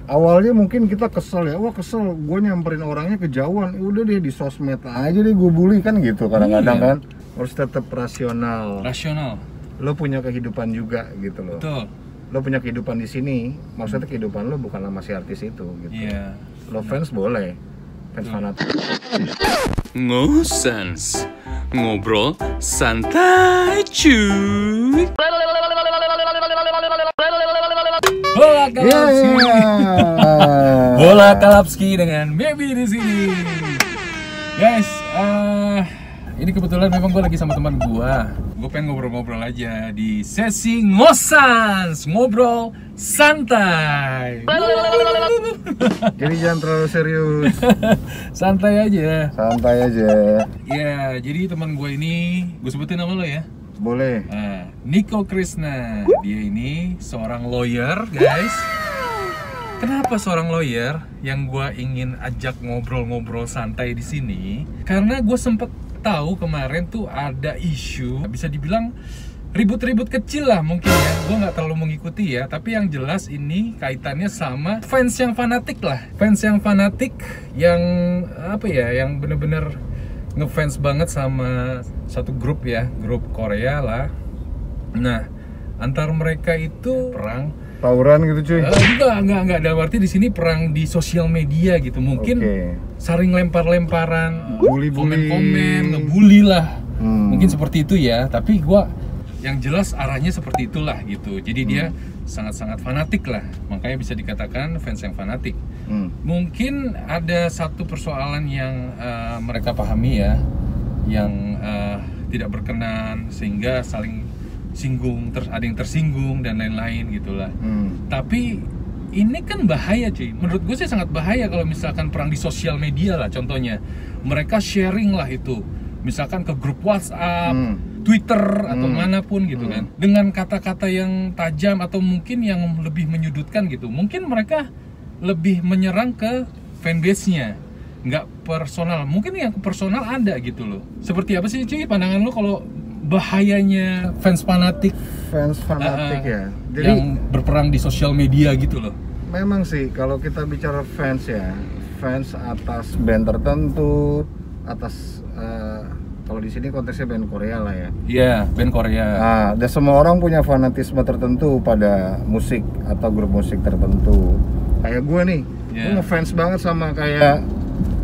awalnya mungkin kita kesel ya, wah kesel gue nyamperin orangnya kejauhan, udah deh di sosmed aja deh gue bully kan gitu kadang-kadang kan. Harus tetap rasional. Lo punya kehidupan juga gitu loh. Betul. Lo punya kehidupan di sini, maksudnya kehidupan lo bukan sama si artis itu gitu. Iya. Lo fans boleh, fans fanatik. Ngosans, ngobrol santai cuy. Bola Kalapski. Bola Kalapski dengan Baby di sini. Guys, ini kebetulan memang gue lagi sama teman gue. Gue pengen ngobrol-ngobrol aja di sesi Ngosans, ngobrol santai. Jadi jangan terlalu serius. Santai aja. Santai aja. Ya, jadi teman gue ini, gue sebutin nama lo ya. Boleh. Niko Krishna. Dia ini seorang lawyer, guys. Kenapa seorang lawyer yang gue ingin ajak ngobrol-ngobrol santai di sini? Karena gue sempet tahu kemarin tuh ada isu, bisa dibilang ribut-ribut kecil lah mungkin ya. Gue nggak terlalu mengikuti ya, tapi yang jelas ini kaitannya sama fans yang fanatik lah. Fans yang fanatik yang apa ya, yang bener-bener ngefans banget sama satu grup ya, grup Korea lah. Nah, antar mereka itu perang tawuran gitu cuy. Enggak, dalam arti di sini perang di sosial media gitu. Mungkin saling lempar-lemparan, komen-komen, ngebully lah. Mungkin seperti itu ya, tapi gua yang jelas arahnya seperti itulah gitu. Jadi dia sangat-sangat fanatik lah. Makanya bisa dikatakan fans yang fanatik. Mungkin ada satu persoalan yang mereka pahami ya, yang tidak berkenan sehingga saling singgung, ada yang tersinggung dan lain-lain gitulah. Tapi ini kan bahaya cuy. Menurut gue sih sangat bahaya kalau misalkan perang di sosial media lah. Contohnya mereka sharing lah itu, misalkan ke grup WhatsApp, Twitter atau manapun gitu kan, dengan kata-kata yang tajam atau mungkin yang lebih menyudutkan gitu. Mungkin mereka lebih menyerang ke fanbase-nya, nggak personal. Mungkin yang personal ada gitu loh. Seperti apa sih cuy pandangan lo kalau bahayanya fans fanatik ya. Jadi yang berperang di sosial media gitu loh. Memang sih kalau kita bicara fans ya, fans atas band tertentu, atas kalau di sini konteksnya band Korea lah ya. Iya, band Korea. Nah, dan semua orang punya fanatisme tertentu pada musik atau grup musik tertentu. Kayak gue nih, gue ngefans banget sama kayak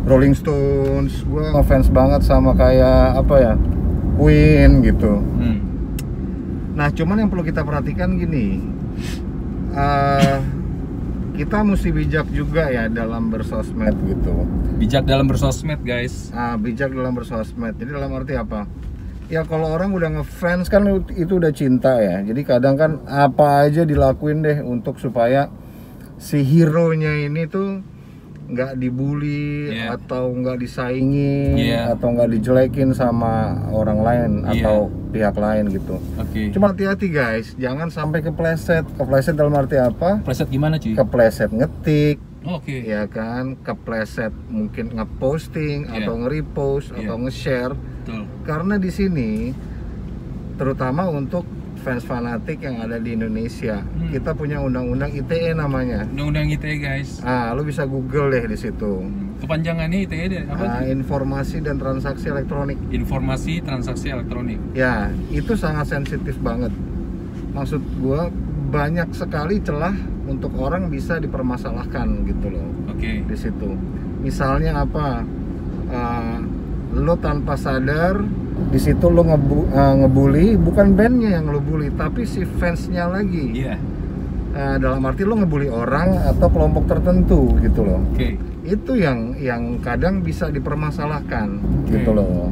Rolling Stones, gue ngefans banget sama kayak apa ya, Queen gitu. Nah, cuman yang perlu kita perhatikan gini, kita mesti bijak juga ya dalam bersosmed gitu. Bijak dalam bersosmed guys. Bijak dalam bersosmed. Jadi dalam arti apa? Ya kalau orang udah ngefans kan itu udah cinta ya. Jadi kadang kan apa aja dilakuin deh untuk supaya si hero-nya ini tuh nggak dibully atau nggak disaingi atau nggak dijelekin sama orang lain atau pihak lain gitu. Cuma hati-hati guys, jangan sampai kepleset. Kepleset dalam arti apa? Kepleset gimana cuy? Kepleset ngetik, ya kan? Kepleset mungkin ngeposting atau nge-repost atau nge-share. Karena di sini terutama untuk fans fanatik yang ada di Indonesia, kita punya undang-undang ITE namanya. Undang-undang ITE guys. Lu bisa Google deh di situ. Kepanjangannya ITE deh apa? Informasi dan transaksi elektronik. Informasi transaksi elektronik. Ya, itu sangat sensitif banget. Maksud gua banyak sekali celah untuk orang bisa dipermasalahkan gitu loh. Di situ. Misalnya apa? Lo tanpa sadar di situ lo ngebully, bukan bandnya yang lo bully, tapi si fansnya lagi. Dalam arti lo ngebully orang atau kelompok tertentu gitu loh. Itu yang kadang bisa dipermasalahkan gitu loh.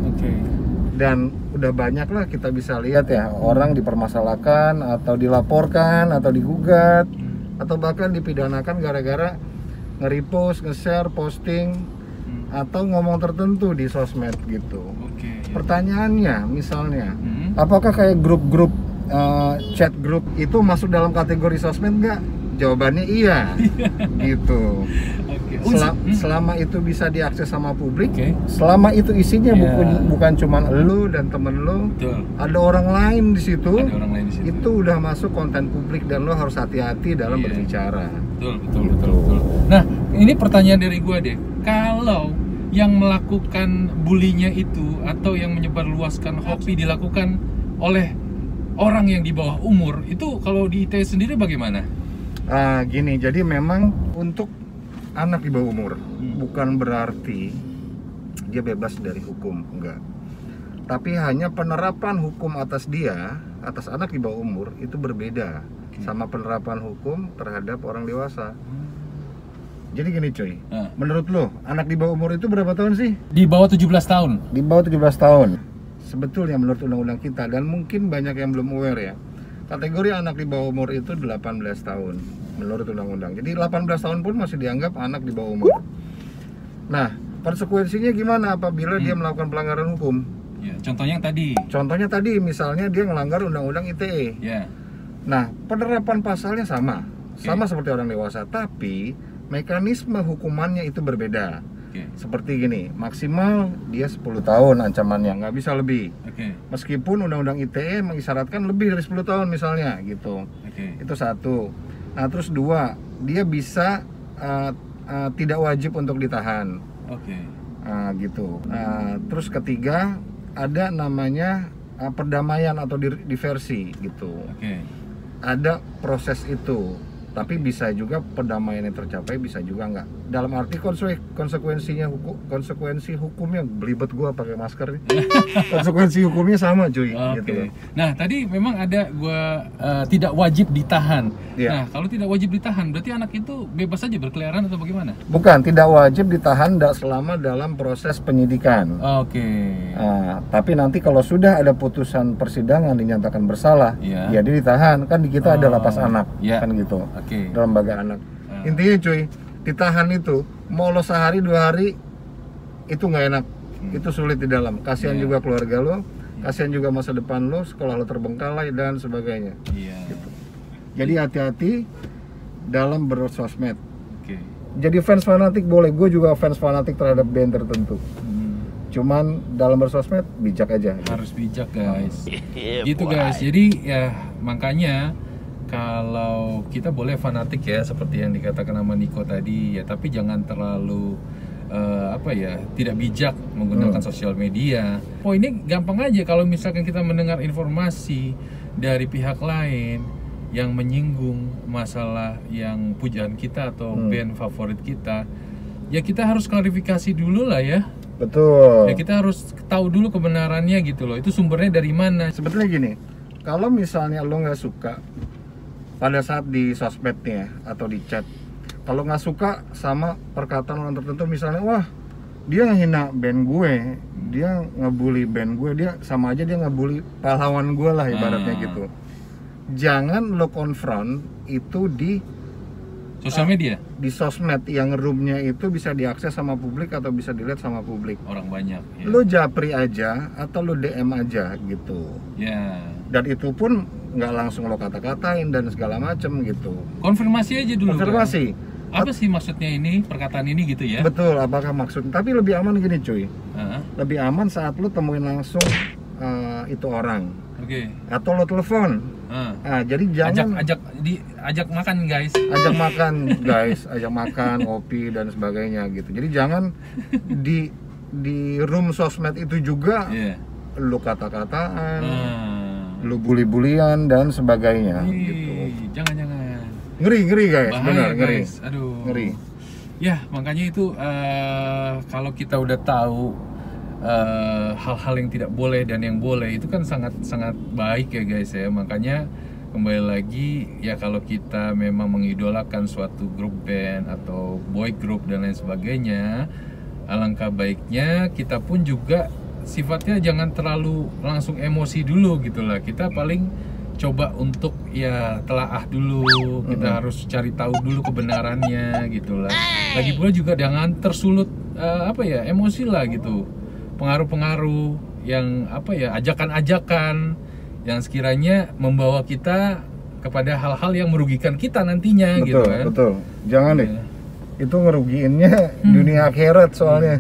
Dan udah banyak lah kita bisa lihat ya, orang dipermasalahkan atau dilaporkan atau digugat atau bahkan dipidanakan gara-gara nge-repost, nge-share, posting atau ngomong tertentu di sosmed gitu. Pertanyaannya misalnya, apakah kayak grup-grup chat grup itu masuk dalam kategori sosmed nggak? Jawabannya iya. Gitu. Selama itu bisa diakses sama publik, selama itu isinya bukan cuma lu dan temen lu, ada orang lain di situ, itu udah masuk konten publik dan lu harus hati-hati dalam berbicara. Betul. Nah, ini pertanyaan dari gua deh. Kalau yang melakukan bulinya itu atau yang menyebarluaskan hoki dilakukan oleh orang yang di bawah umur, itu kalau di ITE sendiri bagaimana? Gini, jadi memang untuk anak di bawah umur bukan berarti dia bebas dari hukum, enggak. Tapi hanya penerapan hukum atas anak di bawah umur itu berbeda sama penerapan hukum terhadap orang dewasa. Jadi gini cuy, menurut lo anak di bawah umur itu berapa tahun sih? Di bawah 17 tahun. Di bawah 17 tahun. Sebetulnya menurut undang-undang kita, dan mungkin banyak yang belum aware ya, kategori anak di bawah umur itu 18 tahun menurut undang-undang. Jadi 18 tahun pun masih dianggap anak di bawah umur. Nah, konsekuensinya gimana apabila dia melakukan pelanggaran hukum? Ya, contohnya yang tadi. Contohnya tadi, misalnya dia melanggar undang-undang ITE. Ya. Nah, penerapan pasalnya sama seperti orang dewasa, tapi mekanisme hukumannya itu berbeda. Seperti gini, maksimal dia 10 tahun ancamannya, nggak bisa lebih. Meskipun undang-undang ITE mengisyaratkan lebih dari 10 tahun misalnya, gitu. Itu satu. Nah, terus dua, dia bisa tidak wajib untuk ditahan. Gitu. Terus ketiga, ada namanya perdamaian atau diversi gitu. Ada proses itu, tapi bisa juga perdamaian yang tercapai, bisa juga enggak. Dalam arti konsekuensi hukumnya, belibet gua pakai masker nih. Konsekuensi hukumnya sama cuy. Gitu. Nah, tadi memang ada gua tidak wajib ditahan. Nah, kalau tidak wajib ditahan berarti anak itu bebas saja berkeliaran atau bagaimana? Bukan, tidak wajib ditahan selama dalam proses penyidikan. Nah, tapi nanti kalau sudah ada putusan persidangan dinyatakan bersalah, ya dia ditahan. Kan di kita ada lapas anak, kan gitu. Dalam lembaga anak. Intinya cuy, ditahan itu mau lo sehari 2 hari itu nggak enak, itu sulit di dalam. Kasihan juga keluarga lo, kasihan juga masa depan lo, sekolah lo terbengkalai dan sebagainya. Gitu. Jadi hati-hati dalam bersosmed. Jadi fans fanatik boleh, gue juga fans fanatik terhadap band tertentu. Cuman dalam bersosmed bijak aja. Harus bijak guys. Gitu guys. Jadi ya makanya kalau kita boleh fanatik ya seperti yang dikatakan sama Niko tadi ya, tapi jangan terlalu tidak bijak menggunakan sosial media. Ini gampang aja kalau misalkan kita mendengar informasi dari pihak lain yang menyinggung masalah yang pujaan kita atau band favorit kita, ya kita harus klarifikasi dulu lah ya. Betul. Ya kita harus tahu dulu kebenarannya gitu loh. Itu sumbernya dari mana? Sebetulnya gini, kalau misalnya lo nggak suka pada saat di sosmednya atau di chat, kalau nggak suka sama perkataan orang tertentu, misalnya wah dia ngehina band gue, dia ngebully band gue, dia sama aja dia ngebully pahlawan gue lah ibaratnya gitu. Jangan lo konfront itu di sosial media, di sosmed yang roomnya itu bisa diakses sama publik atau bisa dilihat sama publik. Orang banyak. Ya. Lo japri aja atau lo DM aja gitu. Dan itu pun nggak langsung lo kata-katain dan segala macem gitu. Konfirmasi aja dulu. Konfirmasi. Kan? Apa sih maksudnya ini, perkataan ini gitu ya? Betul, apakah maksud? Tapi lebih aman gini cuy. Lebih aman saat lo temuin langsung itu orang. Atau lo telepon. Jadi jangan ajak makan guys. Ajak makan, kopi dan sebagainya gitu. Jadi jangan di room sosmed itu juga lo kata-kataan. Lu bully-bulian dan sebagainya gitu. Jangan. Ngeri guys, bahaya, benar guys. Ngeri. Ngeri. Ya, makanya itu kalau kita udah tahu hal-hal yang tidak boleh dan yang boleh itu kan sangat baik ya guys ya. Makanya kembali lagi ya, kalau kita memang mengidolakan suatu grup band atau boy group dan lain sebagainya, alangkah baiknya kita pun juga sifatnya jangan terlalu langsung emosi dulu gitu lah. Kita paling coba untuk ya telaah dulu, kita harus cari tahu dulu kebenarannya gitu lah. Lagi pula juga jangan tersulut emosi lah gitu. Pengaruh-pengaruh yang ajakan-ajakan yang sekiranya membawa kita kepada hal-hal yang merugikan kita nantinya. Betul, gitu kan. Betul. Jangan deh. Itu ngerugiinnya dunia akhirat soalnya.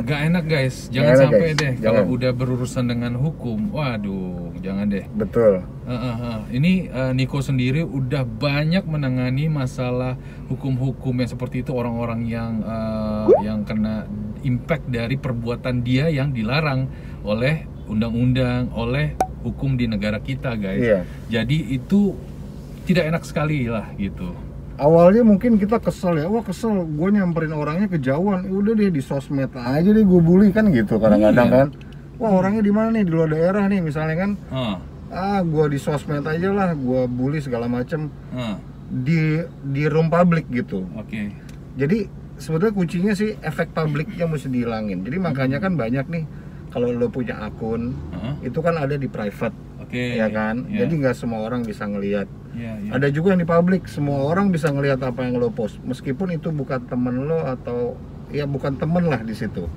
Gak enak guys, jangan sampai deh kalau udah berurusan dengan hukum, waduh jangan deh. Betul. Ini Niko sendiri udah banyak menangani masalah hukum-hukum yang seperti itu, orang-orang yang kena impact dari perbuatan dia yang dilarang oleh undang-undang, oleh hukum di negara kita, guys. Iya. Jadi itu tidak enak sekali lah gitu. Awalnya mungkin kita kesel ya, wah kesel, gue nyamperin orangnya kejauhan, udah deh di sosmed aja deh gue bully kan gitu kadang-kadang kan. Wah orangnya di mana nih, di luar daerah nih misalnya kan. Gue di sosmed aja lah, gue bully segala macem di room public gitu. Jadi sebetulnya kuncinya sih efek publiknya mesti dihilangin. Jadi makanya kan banyak nih kalau lo punya akun itu kan ada di private, ya kan. Jadi nggak semua orang bisa ngelihat. Ada juga yang di public, semua orang bisa ngelihat apa yang lo post, meskipun itu bukan temen lo atau ya bukan temen lah di situ.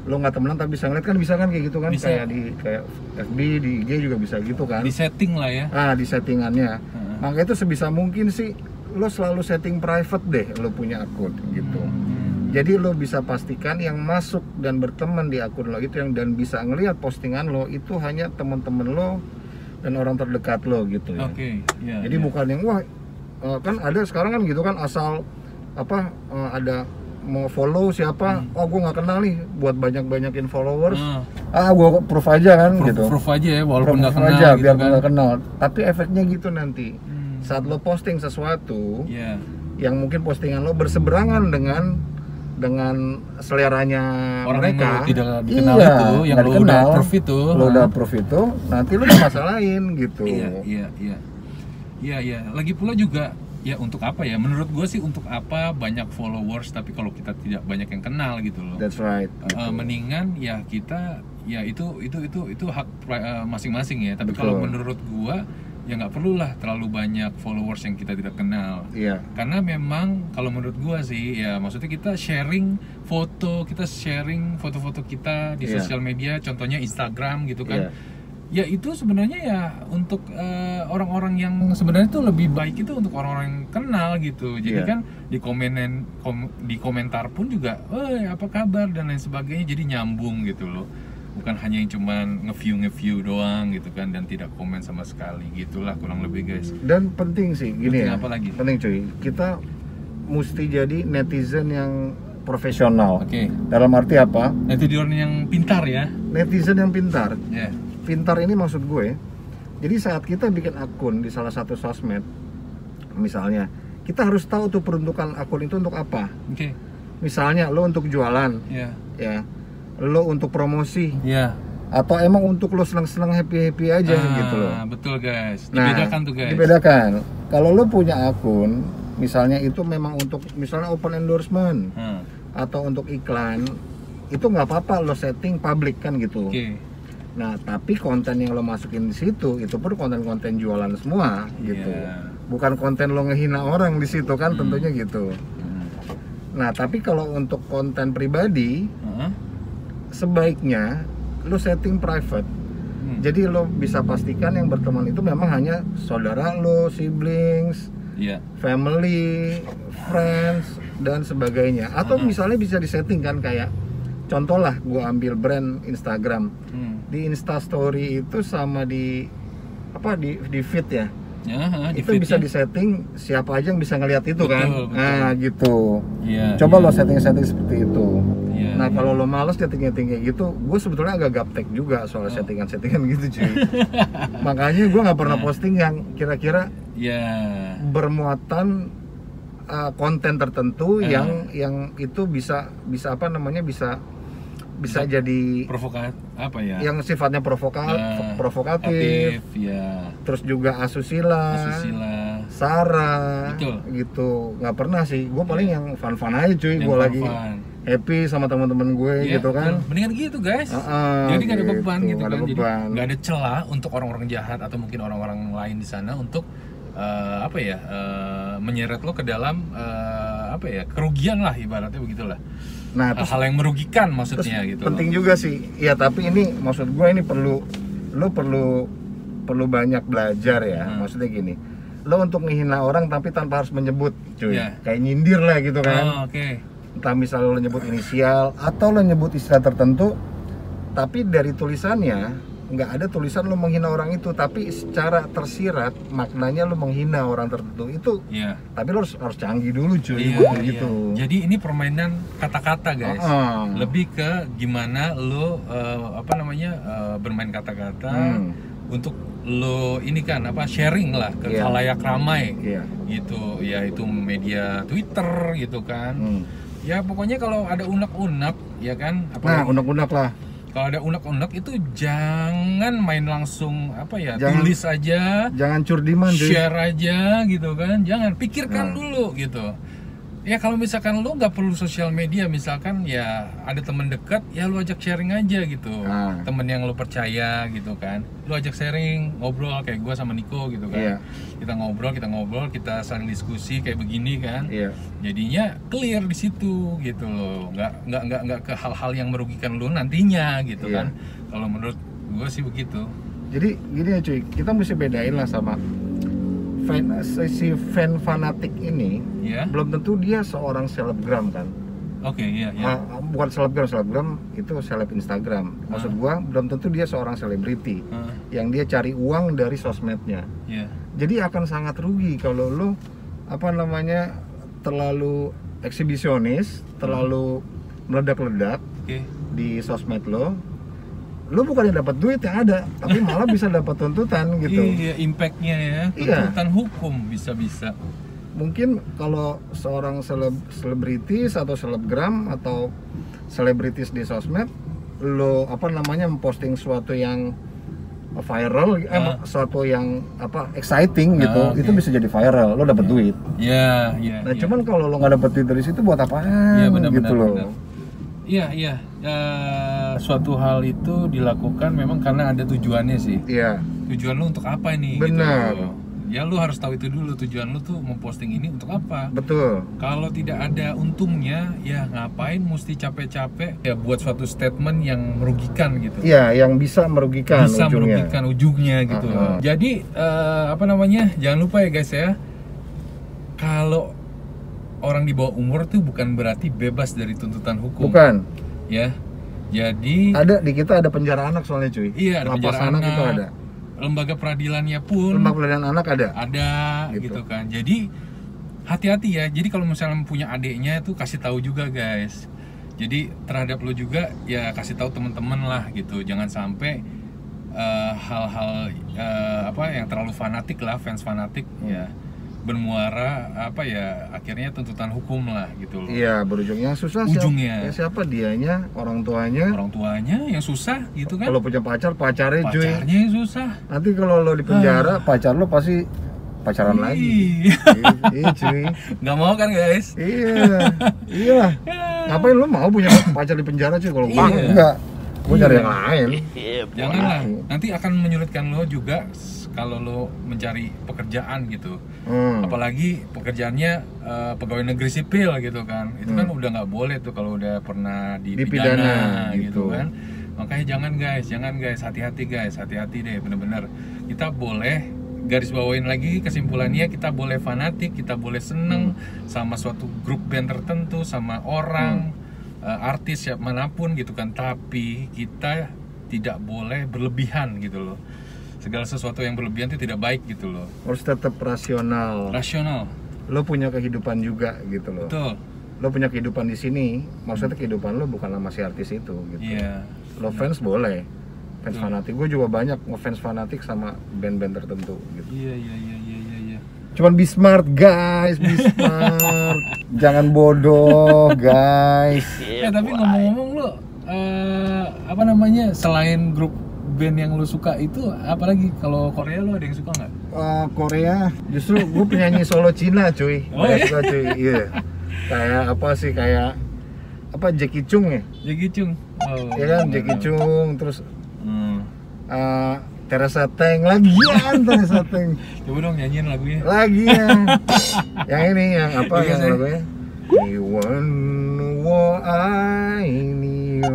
Lo nggak temenan tapi bisa ngeliat kan, bisa kan kayak gitu kan, bisa. kayak FB, di IG juga bisa gitu kan. Di setting lah ya. Di settingannya. Maka itu sebisa mungkin sih lo selalu setting private deh lo punya akun gitu. Jadi lo bisa pastikan yang masuk dan berteman di akun lo itu dan bisa ngelihat postingan lo itu hanya teman-teman lo dan orang terdekat lo gitu ya. Jadi bukan yang wah kan ada sekarang kan gitu kan, asal ada mau follow siapa, gue nggak kenal nih, buat banyakin followers, gue proof aja kan gitu. Proof aja ya, walaupun nggak kenal aja, gitu biar kan. nggak kenal. Tapi efeknya gitu nanti saat lo posting sesuatu yang mungkin postingan lo berseberangan dengan seleranya orang mereka, yang tidak dikenal itu, yang lo udah proof itu, nanti lo dimasalahin gitu. Iya. Lagi pula juga ya untuk apa ya? Menurut gue sih untuk apa banyak followers tapi kalau kita tidak banyak yang kenal gitu loh. That's right. Mendingan ya kita ya itu hak masing-masing ya. Tapi kalau menurut gue ya nggak perlulah terlalu banyak followers yang kita tidak kenal. Karena memang kalau menurut gua sih ya maksudnya kita sharing foto-foto kita di sosial media, contohnya Instagram gitu kan. Ya itu sebenarnya ya untuk orang-orang yang sebenarnya itu lebih baik itu untuk orang-orang yang kenal gitu. Jadi kan di komentar pun juga, apa kabar dan lain sebagainya, jadi nyambung gitu loh. Bukan hanya yang cuman nge-view doang gitu kan dan tidak komen sama sekali, gitulah kurang lebih guys. Dan penting sih gini ya, apa lagi? Penting cuy, kita mesti jadi netizen yang profesional. Dalam arti apa? Netizen yang pintar ya. Netizen yang pintar. Pintar ini maksud gue, jadi saat kita bikin akun di salah satu sosmed misalnya, kita harus tahu tuh peruntukan akun itu untuk apa. Misalnya lo untuk jualan, ya lo untuk promosi, atau emang untuk lo seneng-seneng happy aja gitu loh. Betul guys, dibedakan tuh guys. Dibedakan. Kalau lo punya akun, misalnya itu memang untuk misalnya open endorsement atau untuk iklan, itu nggak apa-apa lo setting public kan gitu. Nah tapi konten yang lo masukin di situ itu pun konten-konten jualan semua gitu. Bukan konten lo ngehina orang di situ kan, tentunya gitu. Nah tapi kalau untuk konten pribadi, sebaiknya lo setting private. Jadi lo bisa pastikan yang berteman itu memang hanya saudara lo, siblings, family, friends dan sebagainya. Atau misalnya bisa disetting kan, kayak contoh lah, gue ambil brand Instagram, di Instastory itu sama di feed ya. Itu bisa disetting siapa aja yang bisa ngelihat itu. Betul. Nah gitu. Coba lo setting seperti itu. Nah kalau lo males setting kayak gitu, gue sebetulnya agak gaptek juga soal settingan gitu cuy. Makanya gue nggak pernah posting yang kira-kira bermuatan konten tertentu yang itu bisa jadi yang sifatnya provokatif, terus juga asusila, sara, gitu. Nggak pernah sih, gue paling yang fun aja cuy, gue lagi happy sama teman-teman gue gitu kan. Mendingan gitu guys. Jadi nggak ada beban gitu kan. Jadi nggak ada celah untuk orang-orang jahat atau mungkin orang-orang lain di sana untuk menyeret lo ke dalam kerugian lah, ibaratnya begitulah. Nah, hal yang merugikan maksudnya gitu. Penting juga sih. Ya, tapi ini maksud gue ini perlu banyak belajar ya. Maksudnya gini. Lo untuk ngehina orang tapi tanpa harus menyebut, cuy. Kayak nyindir lah gitu kan. Entah misalnya lo nyebut inisial atau lo nyebut istilah tertentu, tapi dari tulisannya nggak ada tulisan lo menghina orang itu, tapi secara tersirat maknanya lo menghina orang tertentu itu. Iya. Tapi lo harus canggih dulu cuy, gitu. Jadi ini permainan kata-kata guys. Lebih ke gimana lo bermain kata-kata untuk lo ini kan sharing lah ke khalayak ramai. Gitu. Ya itu media Twitter gitu kan. Ya pokoknya kalau ada unek-unek ya kan, unek-unek lah. Kalau ada unek-unek itu jangan main langsung tulis aja, jangan curdiman, share aja gitu kan, jangan pikirkan dulu gitu. Ya kalau misalkan lu nggak perlu sosial media, misalkan ya ada temen dekat, ya lu ajak sharing aja gitu, temen yang lu percaya gitu kan, lu ajak sharing, ngobrol kayak gua sama Niko gitu kan, kita ngobrol, kita saling diskusi kayak begini kan, jadinya clear di situ gitu loh, nggak ke hal-hal yang merugikan lu nantinya gitu kan, kalau menurut gua sih begitu. Jadi gini ya cuy, kita mesti bedain lah sama fan fanatik ini, belum tentu dia seorang selebgram kan. Bukan selebgram itu seleb Instagram. Maksud gua belum tentu dia seorang selebriti yang dia cari uang dari sosmednya. Jadi akan sangat rugi kalau lo terlalu eksibisionis, terlalu meledak-ledak di sosmed lo bukannya dapat duit yang ada, tapi malah bisa dapat tuntutan gitu. Iya, impactnya ya, tuntutan hukum bisa-bisa. Mungkin kalau seorang selebritis atau selebgram atau selebritis di sosmed, lo memposting sesuatu yang viral, sesuatu yang exciting gitu, itu bisa jadi viral, lo dapat duit. Nah cuman kalau lo nggak dapat duit dari situ buat apaan? Gitu loh. Iya. Suatu hal itu dilakukan memang karena ada tujuannya sih. Tujuan lu untuk apa ini? Benar. Gitu. Ya lu harus tahu itu dulu, tujuan lu tuh memposting ini untuk apa. Betul. Kalau tidak ada untungnya, ya ngapain mesti capek-capek ya buat suatu statement yang merugikan gitu. Iya, yang bisa merugikan ujungnya gitu. Jadi jangan lupa ya guys ya. Kalau orang di bawah umur tuh bukan berarti bebas dari tuntutan hukum. Bukan. Ya. Jadi di kita ada penjara anak soalnya cuy. Iya, ada penjara anak itu ada. Lembaga peradilannya pun. Lembaga peradilan anak ada. Ada gitu kan. Jadi hati-hati ya. Jadi kalau misalnya punya adiknya tuh kasih tahu juga guys. Jadi terhadap lo juga ya kasih tahu teman-teman lah gitu. Jangan sampai hal-hal yang terlalu fanatik lah, fans fanatik ya. Bermuara akhirnya tuntutan hukum lah gitu loh. Iya, berujungnya susah. Siapa dianya, orang tuanya yang susah gitu kan. Kalau punya pacarnya yang susah. Nanti kalau lo di penjara, pacar lo pasti pacaran lagi. Iya cuy. Nggak mau kan guys? Iya. Ngapain lo mau punya pacar di penjara cuy? Kalau enggak, gue cari yang lain. Janganlah, nanti akan menyulitkan lo juga kalau lo mencari pekerjaan gitu. Apalagi pekerjaannya pegawai negeri sipil gitu kan. Itu kan udah nggak boleh tuh kalau udah pernah dipidana gitu kan. Makanya jangan guys, hati-hati deh bener-bener. Kita boleh garis bawain lagi kesimpulannya, kita boleh fanatik, kita boleh seneng sama suatu grup band tertentu, sama orang artis siapa manapun gitu kan. Tapi kita tidak boleh berlebihan gitu loh. Segala sesuatu yang berlebihan itu tidak baik gitu loh. Harus tetap rasional. Lo punya kehidupan juga gitu loh. Betul. Lo punya kehidupan di sini, maksudnya kehidupan lo bukan sama si artis itu gitu. Lo fans boleh, fans fanatik. Gue juga banyak ngefans fanatik sama band-band tertentu gitu. Iya. Cuman be smart guys, be smart. Jangan bodoh guys. Tapi ngomong-ngomong lo, selain grup band yang lo suka itu, apalagi kalau Korea lo ada yang suka nggak? Korea, justru gue penyanyi solo Cina cuy. Suka cuy, iya. Kayak Jackie Chung ya? Jackie Chung. Iya kan, Jackie Chung, terus Teresa Teng lagian. Coba dong nyanyiin lagunya. Lagian. Yang ini, yang lagunya? You want I need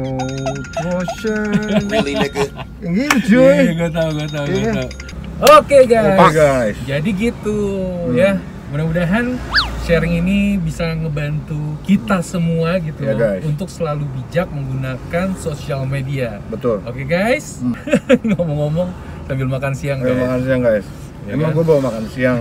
Really nigga. Gitu cuy. Gue tahu. Oke guys. Guys. Jadi gitu ya. Mudah-mudahan sharing ini bisa ngebantu kita semua gitu ya, guys, untuk selalu bijak menggunakan sosial media. Betul. Oke guys. Ngomong-ngomong sambil makan siang guys. Makan siang guys. Ya Emang kan? gue bawa makan siang.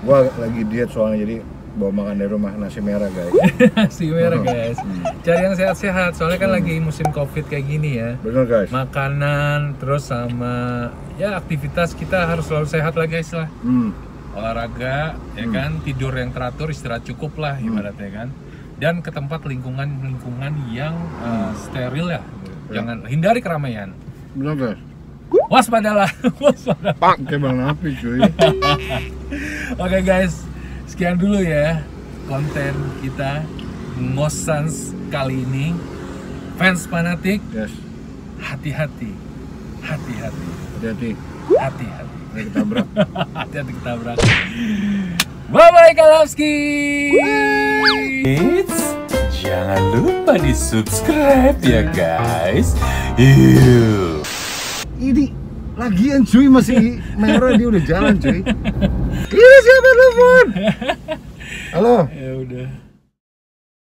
Gue lagi diet soalnya, jadi bawa makan dari rumah, nasi merah guys. Nasi merah guys. Cari yang sehat-sehat soalnya kan lagi musim Covid kayak gini ya. Benar guys. Makanan terus sama ya aktivitas kita harus selalu sehat lah guys lah. Olahraga ya kan, tidur yang teratur, istirahat cukup lah ibaratnya kan. Dan ke tempat lingkungan yang steril ya. Jangan hindari keramaian. Benar guys. Waspadalah. Waspada. Pakai bang api cuy. Oke guys, sekian dulu ya konten kita Ngosans kali ini. Fans fanatik, Yes. hati-hati, hati-hati, Hati-hati. hati-hati. Ayo ketabrak. Hati-hati ketabrak. Bye-bye Kalapski. Jangan lupa di subscribe ya guys. Yuk. Ini lagian cuy, masih merah, dia udah jalan cuy. Ini siapa telepon? Halo. Ya udah.